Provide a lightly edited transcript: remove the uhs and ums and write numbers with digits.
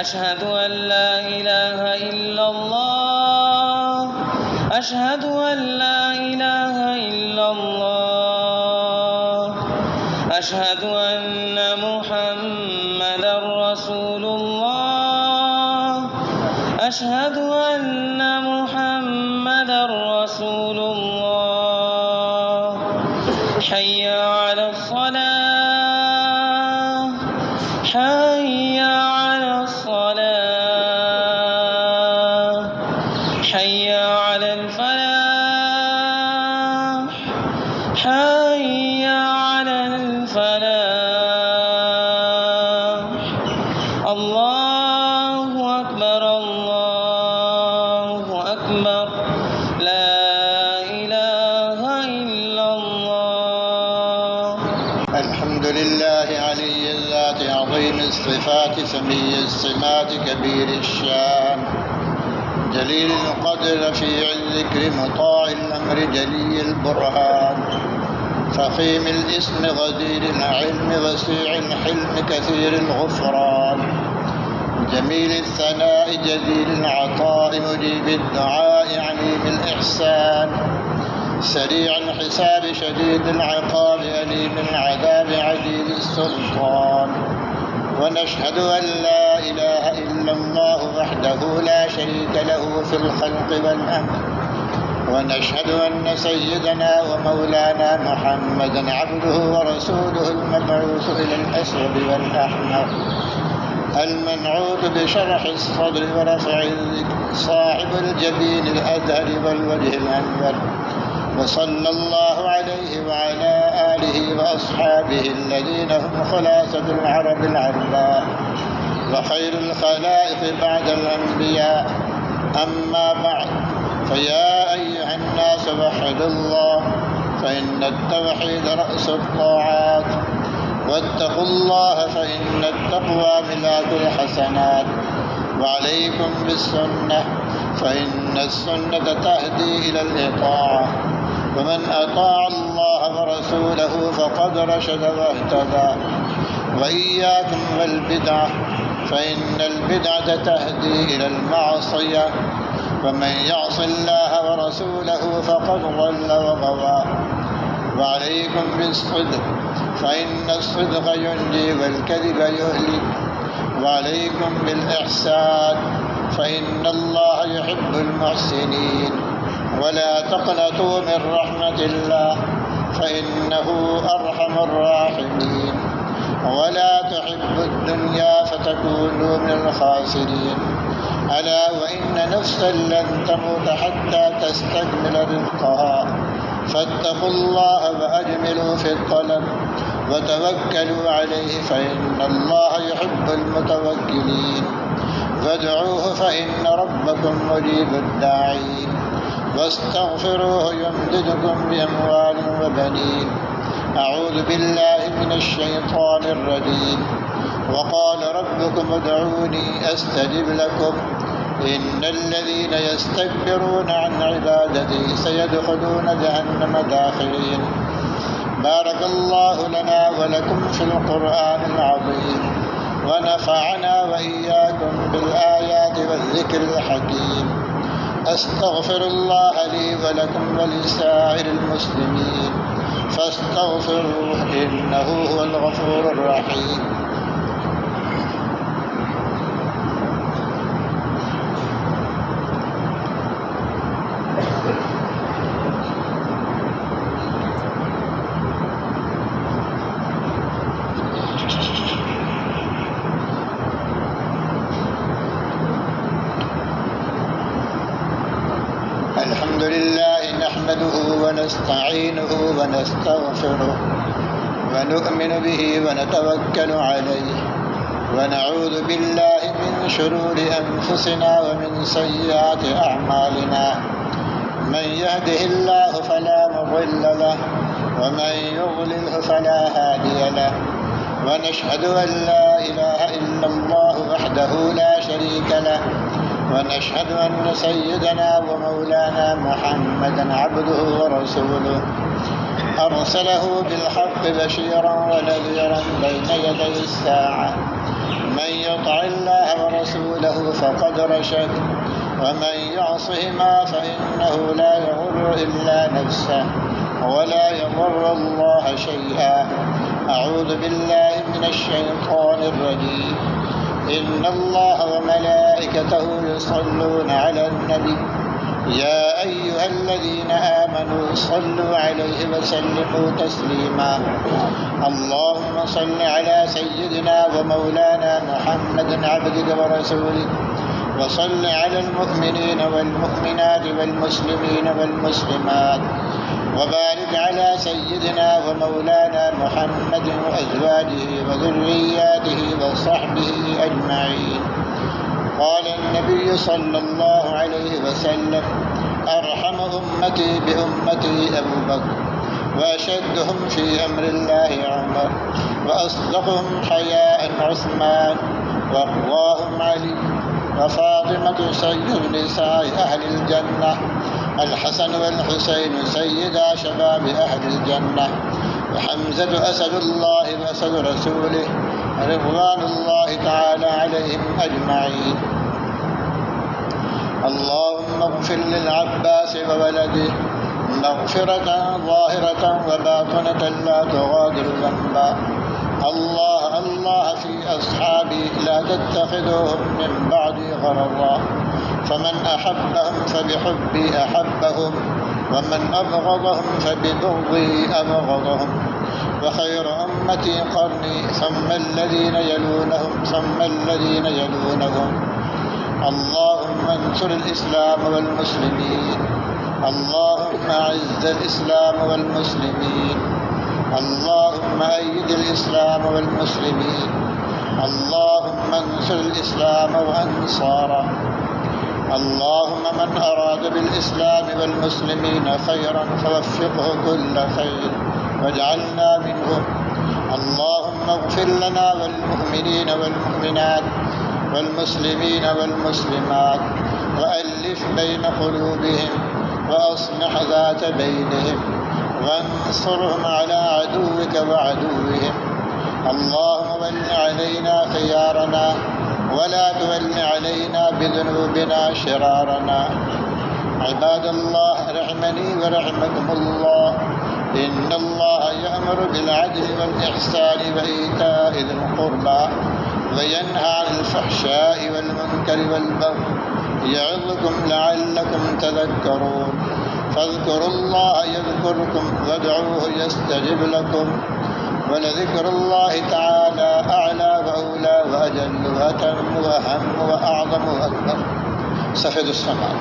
أشهد أن لا إله إلا الله أشهد أن لا إله إلا الله أشهد أن محمدا رسول الله أشهد أن محمدا رسول الله حي على الصلاة حي على الصلاة حي على الفلاح حي على الفلاح الله أكبر الله أكبر لا إله إلا الله. الحمد لله علي الذات عظيم الصفات سمي السمات كبير الشان جليل القدر رفيع الذكر مطاع الأمر جلي البرهان فخيم الاسم غدير العلم وسيع الحلم كثير الغفران جميل الثناء جزيل العطاء مجيب الدعاء عليم الإحسان سريع الحساب شديد العقاب أليم العذاب عزيز السلطان ونشهد أن لا إله إلا الله وحده لا شريك له في الخلق والأمر ونشهد أن سيدنا ومولانا محمدا عبده ورسوله المبعوث إلى الأسود والأحمر المنعوت بشرح الصدر ورفع الذكر صاحب الجبين الأزهر والوجه الأنور وصلى الله عليه وعلى آله وأصحابه الذين هم خلاصة العرب العرباء وخير الخلائق بعد الأنبياء أما بعد فيا أيها الناس وحدوا الله فإن التوحيد رأس الطاعات واتقوا الله فإن التقوى ملاك الحسنات وعليكم بالسنة فإن السنة تهدي إلى الإطاعة ومن أطاع الله ورسوله فقد رشد واهتدى وإياكم والبدعة فإن البدعة تهدي إلى المعصية ومن يعص الله ورسوله فقد ضل وغوى وعليكم بالصدق فإن الصدق ينجي والكذب يهلك وعليكم بالإحسان فإن الله يحب المحسنين ولا تقنطوا من رحمة الله فإنه أرحم الراحمين ولا تحبوا الدنيا فتكونوا من الخاسرين ألا وإن نفسا لن تموت حتى تستكمل رزقها فاتقوا الله وأجملوا في الطلب وتوكلوا عليه فإن الله يحب المتوكلين فادعوه فإن ربكم مجيب الداعين واستغفروه يمددكم بأموال وبنين أعوذ بالله من الشيطان الرجيم وقال ربكم ادعوني أستجب لكم إن الذين يستكبرون عن عبادتي سيدخلون جهنم داخرين. بارك الله لنا ولكم في القرآن العظيم ونفعنا وإياكم بالآيات والذكر الحكيم. أستغفر الله لي ولكم ولسائر المسلمين فاستغفروه إنه هو الغفور الرحيم. الحمد لله نحمده ونستعينه ونستغفره ونؤمن به ونتوكل عليه ونعوذ بالله من شرور أنفسنا ومن سيئات أعمالنا من يهده الله فلا مضل له ومن يضلله فلا هادي له ونشهد أن لا إله إلا الله وحده لا شريك له ونشهد أن سيدنا ومولانا محمدا عبده ورسوله أرسله بالحق بشيرا ونذيرا بين يدي الساعة. من يطع الله ورسوله فقد رشد، ومن يعصهما فإنه لا يضر إلا نفسه ولا يضر الله شيئا. أعوذ بالله من الشيطان الرجيم. إن الله وملائكته يصلون على النبي يا أيها الذين آمنوا صلوا عليه وسلموا تسليما. اللهم صل على سيدنا ومولانا محمد عبدك ورسولك، وصل على المؤمنين والمؤمنات والمسلمين والمسلمات، وبارك على سيدنا ومولانا محمد وأزواجه وذرياته وصحبه أجمعين. قال النبي صلى الله عليه وسلم: أرحم أمتي بأمتي أبو بكر، وأشدهم في أمر الله عمر، وأصدقهم حياء عثمان، وأقواهم علي، وفاطمة سيد نساء أهل الجنة، الحسن والحسين سيدا شباب أهل الجنة، وحمزة أسد الله وأسد رسوله رضوان الله تعالى عليهم أجمعين. اللهم اغفر للعباس وولده مغفرة ظاهرة وباطنة لا تغادر ذنبا. الله الله في أصحابي لا تتخذوهم من بعدي غرضا، فمن أحبهم فبحبي أحبهم، ومن أبغضهم فببغضي أبغضهم. وخير أمتي قرني، ثم الذين يلونهم، ثم الذين يلونهم. اللهم انصر الإسلام والمسلمين، اللهم أعز الإسلام والمسلمين، اللهم أيد الإسلام والمسلمين، اللهم انصر الإسلام وأنصاره. اللهم من أراد بالإسلام والمسلمين خيرا فوفقه كل خير واجعلنا منهم. اللهم اغفر لنا والمؤمنين والمؤمنات والمسلمين والمسلمات، وألف بين قلوبهم، وأصلح ذات بينهم، وانصرهم على عدوك وعدوهم. اللهم ول علينا خيارنا، ولا تول علينا بذنوبنا شرارنا. عباد الله، رحمني ورحمكم الله. إن الله يأمر بالعدل والإحسان وإيتاء ذي القربى، وينهى عن الفحشاء والمنكر والبغي، يعظكم لعلكم تذكرون. فاذكروا الله يذكركم، وادعوه يستجب لكم، ولذكر الله تعالى أعلى وأولى وأجل وأتم وأهم وأعظم وأكبر. سفد السماء.